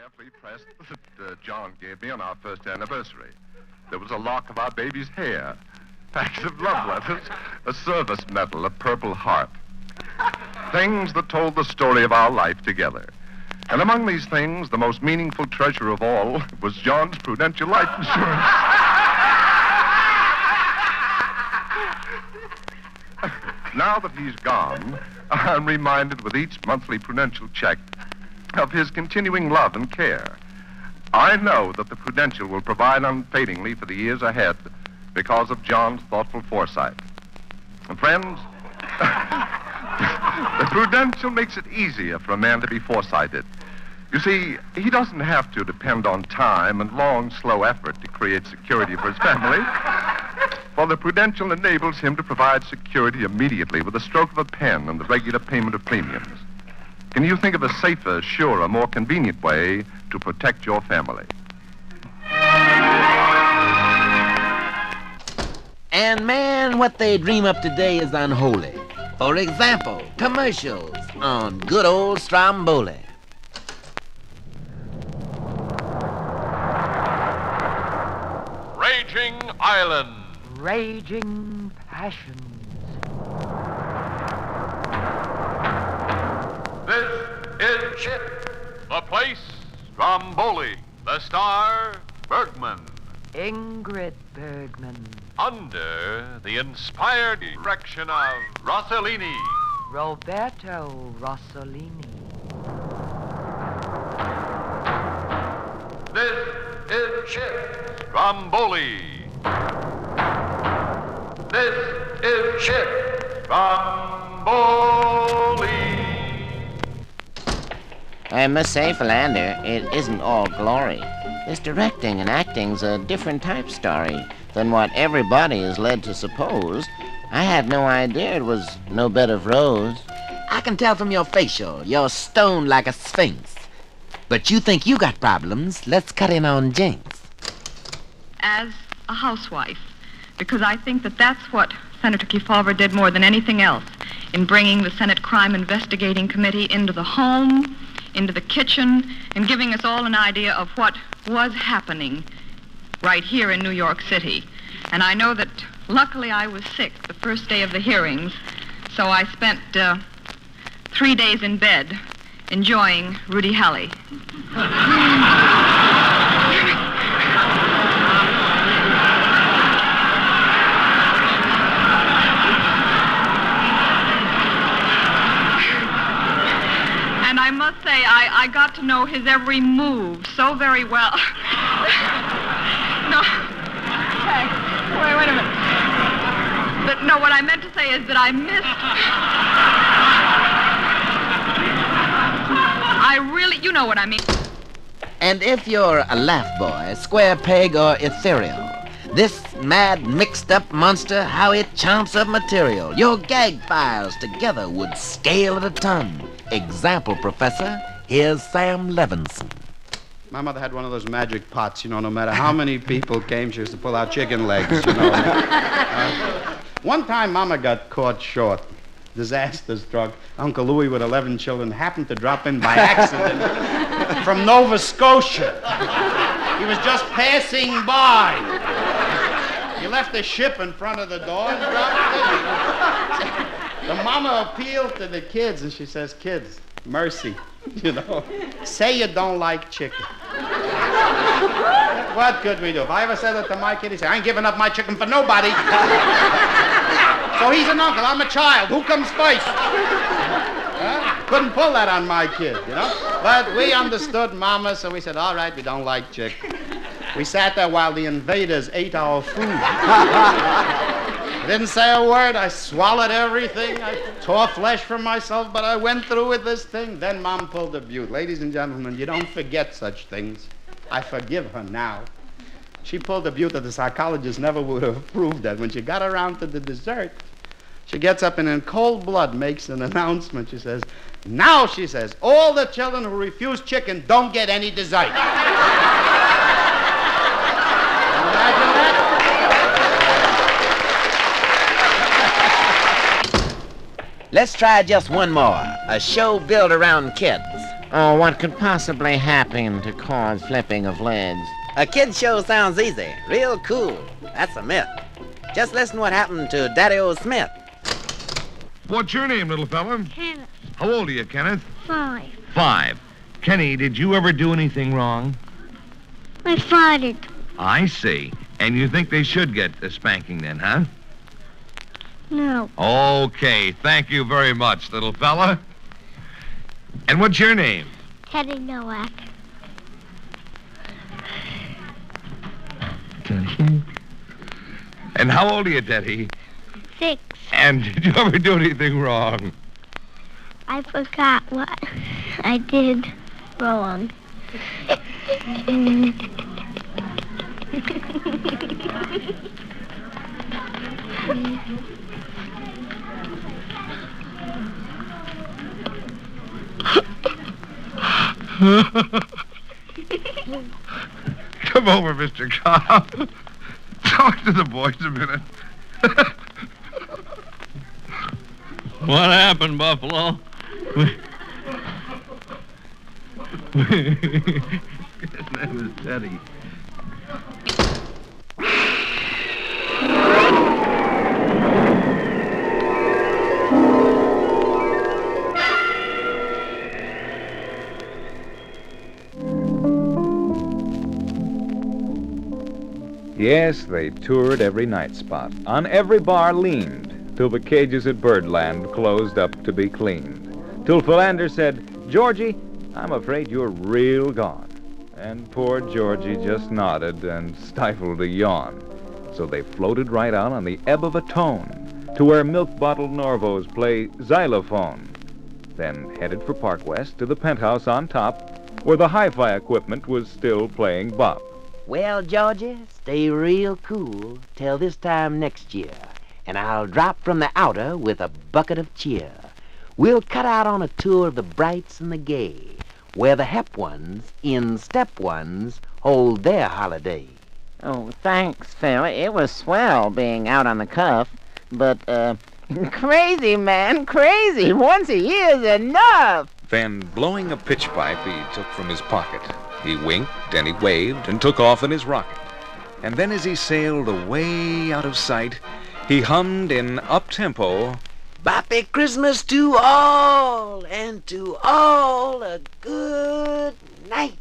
carefully pressed that John gave me on our first anniversary. There was a lock of our baby's hair, packs of love letters, a service medal, a purple heart. Things that told the story of our life together. And among these things, the most meaningful treasure of all was John's Prudential life insurance. Now that he's gone, I'm reminded with each monthly Prudential check of his continuing love and care. I know that the Prudential will provide unfadingly for the years ahead because of John's thoughtful foresight. And friends, the Prudential makes it easier for a man to be foresighted. You see, he doesn't have to depend on time and long, slow effort to create security for his family. For the Prudential enables him to provide security immediately with a stroke of a pen and the regular payment of premiums. Can you think of a safer, surer, more convenient way to protect your family? And man, what they dream up today is unholy. For example, commercials on good old Stromboli. Raging Island. Raging passions. This is Chip. The place, Stromboli. The star, Bergman. Ingrid Bergman. Under the inspired direction of Rossellini. Roberto Rossellini. This is Chip. Stromboli. This is Chip. Stromboli. I must say, Philander, it isn't all glory. This directing and acting's a different type story than what everybody is led to suppose. I had no idea it was no bed of rose. I can tell from your facial, you're stoned like a sphinx. But you think you got problems. Let's cut in on Jinx. As a housewife, because I think that that's what Senator Kefauver did more than anything else in bringing the Senate Crime Investigating Committee into the home, into the kitchen, and giving us all an idea of what was happening right here in New York City. And I know that luckily I was sick the first day of the hearings, so I spent 3 days in bed enjoying Rudy Halley. And I must say, I got to know his every move so very well. No. Hey, wait a minute. But no, what I meant to say is that I really, you know what I mean. And if you're a laugh boy, square peg, or ethereal, this mad, mixed-up monster, how it chomps up material. Your gag files together would scale at a ton. Example, Professor, here's Sam Levinson. My mother had one of those magic pots, no matter how many people came, she used to pull out chicken legs, One time, Mama got caught short. Disaster struck. Uncle Louie with 11 children happened to drop in by accident from Nova Scotia. He was just passing by. He left the ship in front of the door and dropped in. The mama appealed to the kids, and she says, "Kids, mercy, say you don't like chicken." What could we do? If I ever said that to my kid, he'd say, "I ain't giving up my chicken for nobody." So he's an uncle, I'm a child. Who comes first? Couldn't pull that on my kid, But we understood Mama, so we said, all right, we don't like chicken. We sat there while the invaders ate our food. I didn't say a word. I swallowed everything. I tore flesh from myself, but I went through with this thing. Then Mom pulled a butte. Ladies and gentlemen, you don't forget such things. I forgive her now. She pulled a butte that the psychologist never would have proved that. When she got around to the dessert, she gets up and in cold blood makes an announcement. She says, "Now," she says, "all the children who refuse chicken don't get any dessert." Imagine that? Let's try just one more. A show built around kids. Oh, what could possibly happen to cause flipping of lids? A kid's show sounds easy, real cool. That's a myth. Just listen what happened to Daddy-O Smith. What's your name, little fella? Kenneth. How old are you, Kenneth? 5. 5. Kenny, did you ever do anything wrong? I farted. I see. And you think they should get a spanking then, huh? No. Okay, thank you very much, little fella. And what's your name? Teddy Nowak. Teddy. And how old are you, Teddy? 6. And did you ever do anything wrong? I forgot what I did wrong. Come over, Mr. Cobb. Talk to the boys a minute. What happened, Buffalo? His name is Teddy. Yes, they toured every night spot. On every bar leaned, till the cages at Birdland closed up to be cleaned. Till Philander said, "Georgie, I'm afraid you're real gone." And poor Georgie just nodded and stifled a yawn. So they floated right out on the ebb of a tone to where milk-bottled Norvos play xylophone. Then headed for Park West to the penthouse on top, where the hi-fi equipment was still playing bop. Well, Georgie, stay real cool till this time next year, and I'll drop from the outer with a bucket of cheer. We'll cut out on a tour of the brights and the gay, where the hep ones in step ones hold their holiday. Oh, thanks, Phil. It was swell being out on the cuff. But, crazy, man, crazy. Once a year's enough. Then, blowing a pitch pipe he took from his pocket, he winked and he waved and took off in his rocket. And then as he sailed away out of sight, he hummed in up-tempo, Happy Christmas to all, and to all a good night.